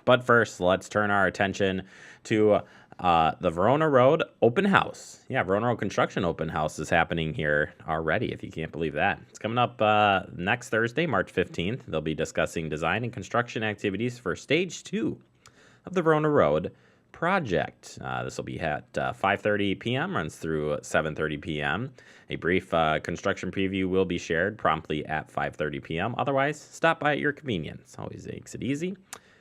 But first, let's turn our attention to the Verona Road Open House. Yeah, Verona Road Construction Open House is happening here already, if you can't believe that. It's coming up next Thursday, March 15th. They'll be discussing design and construction activities for Stage 2 of the Verona Road project. This will be at 5:30 p.m., runs through 7:30 p.m. A brief construction preview will be shared promptly at 5:30 p.m. Otherwise, stop by at your convenience. Always makes it easy.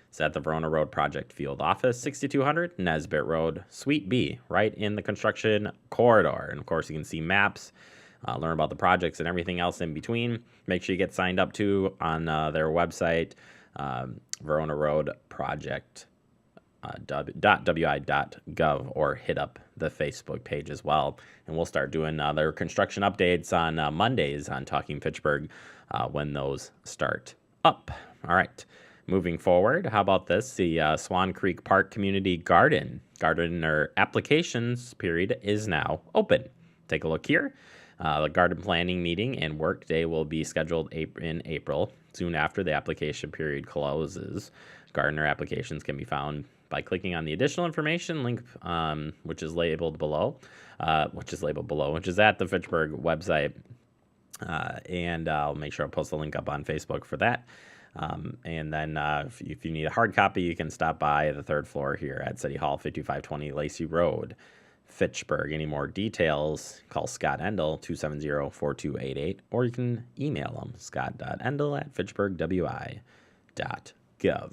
It's at the Verona Road Project Field Office, 6200 Nesbitt Road, Suite B, right in the construction corridor. And of course, you can see maps, learn about the projects and everything else in between. Make sure you get signed up too on their website, Verona Road Project. .wi.gov, or hit up the Facebook page as well. And we'll start doing their construction updates on Mondays on Talking Fitchburg when those start up. All right, moving forward, how about this? The Swan Creek Park Community Gardener applications period is now open. Take a look here. The garden planning meeting and work day will be scheduled in April, soon after the application period closes. Gardener applications can be found by clicking on the additional information link, which is labeled below, which is at the Fitchburg website. And I'll make sure I'll post the link up on Facebook for that. And then if you need a hard copy, you can stop by the third floor here at City Hall, 5520 Lacey Road, Fitchburg. Any more details, call Scott Endel, 270-4288, or you can email him, scott.endel@fitchburgwi.gov.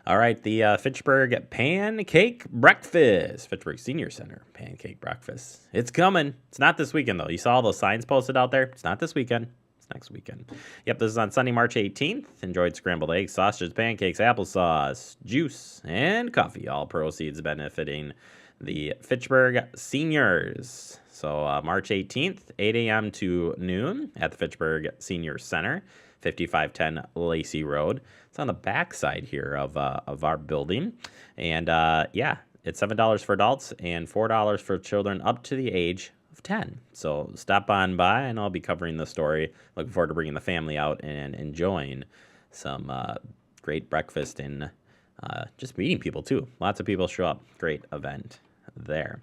All right, the Fitchburg Pancake Breakfast, Fitchburg Senior Center Pancake Breakfast. It's coming. It's not this weekend, though. You saw all those signs posted out there? It's not this weekend. It's next weekend. Yep, this is on Sunday, March 18th. Enjoyed scrambled eggs, sausages, pancakes, applesauce, juice, and coffee. All proceeds benefiting the Fitchburg seniors. So March 18th, 8 a.m. to noon at the Fitchburg Senior Center, 5510 Lacey Road. It's on the back side here of our building. And it's $7 for adults and $4 for children up to the age of 10. So stop on by and I'll be covering the story. Looking forward to bringing the family out and enjoying some great breakfast and just meeting people too. Lots of people show up. Great event there.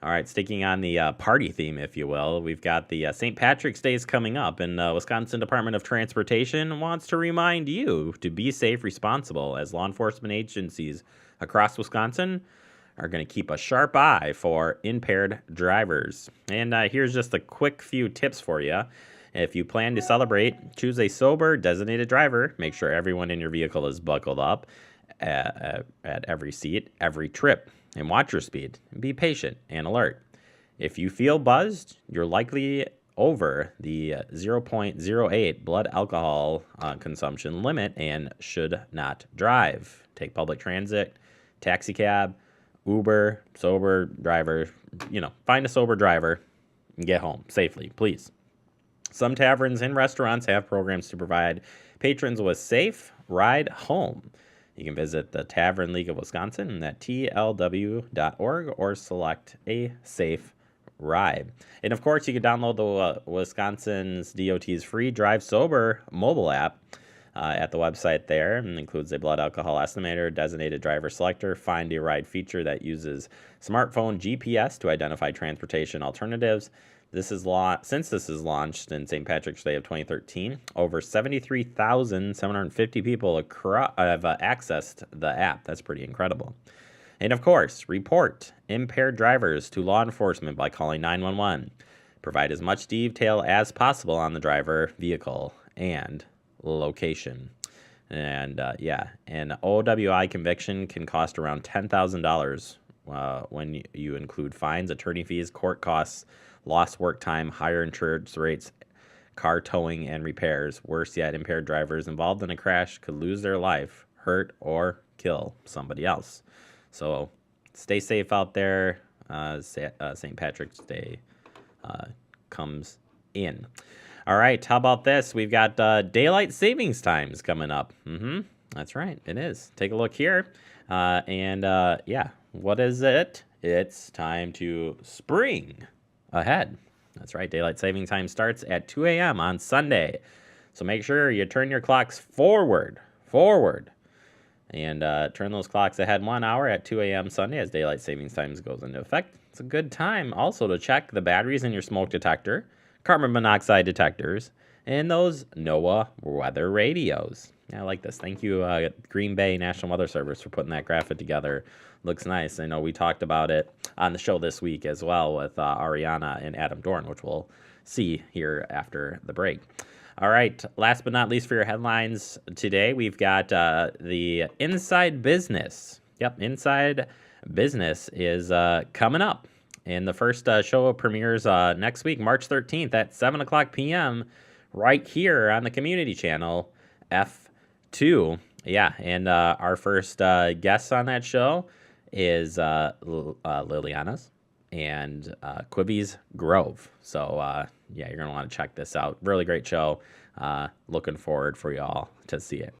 All right, sticking on the party theme, if you will, we've got the St. Patrick's Day is coming up, and Wisconsin Department of Transportation wants to remind you to be safe, responsible, as law enforcement agencies across Wisconsin are going to keep a sharp eye for impaired drivers. And here's just a quick few tips for you. If you plan to celebrate, choose a sober, designated driver. Make sure everyone in your vehicle is buckled up at every seat, every trip. And watch your speed, and be patient and alert. If you feel buzzed, you're likely over the 0.08 blood alcohol consumption limit and should not drive. Take public transit, taxi cab, Uber, sober driver, find a sober driver and get home safely, please. Some taverns and restaurants have programs to provide patrons with safe ride home. You can visit the Tavern League of Wisconsin at tlw.org or select a safe ride. And of course, you can download the Wisconsin's DOT's free Drive Sober mobile app at the website there. And includes a blood alcohol estimator, designated driver selector, find a ride feature that uses smartphone GPS to identify transportation alternatives. Since this is launched in St. Patrick's Day of 2013, over 73,750 people have accessed the app. That's pretty incredible. And of course, report impaired drivers to law enforcement by calling 911. Provide as much detail as possible on the driver, vehicle, and location. And an OWI conviction can cost around $10,000 when you include fines, attorney fees, court costs, lost work time, higher insurance rates, car towing, and repairs. Worse yet, impaired drivers involved in a crash could lose their life, hurt, or kill somebody else. So stay safe out there. St. Patrick's Day comes in. All right, how about this? We've got daylight savings times coming up. That's right, it is. Take a look here. What is it? It's time to spring ahead. That's right, daylight saving time starts at 2 a.m. on Sunday. So make sure you turn your clocks forward. And turn those clocks ahead 1 hour at 2 a.m. Sunday as daylight savings time goes into effect. It's a good time also to check the batteries in your smoke detector, carbon monoxide detectors, and those NOAA weather radios. Yeah, I like this. Thank you, Green Bay National Weather Service, for putting that graphic together. Looks nice. I know we talked about it on the show this week as well with Ariana and Adam Dorn, which we'll see here after the break. All right, last but not least for your headlines today, we've got the Inside Business. Yep, Inside Business is coming up. And the first show premieres next week, March 13th at 7 o'clock p.m. right here on the community channel, F2. Yeah, and our first guest on that show is Liliana's and Quibi's Grove. So, yeah, you're going to want to check this out. Really great show. Looking forward for y'all to see it.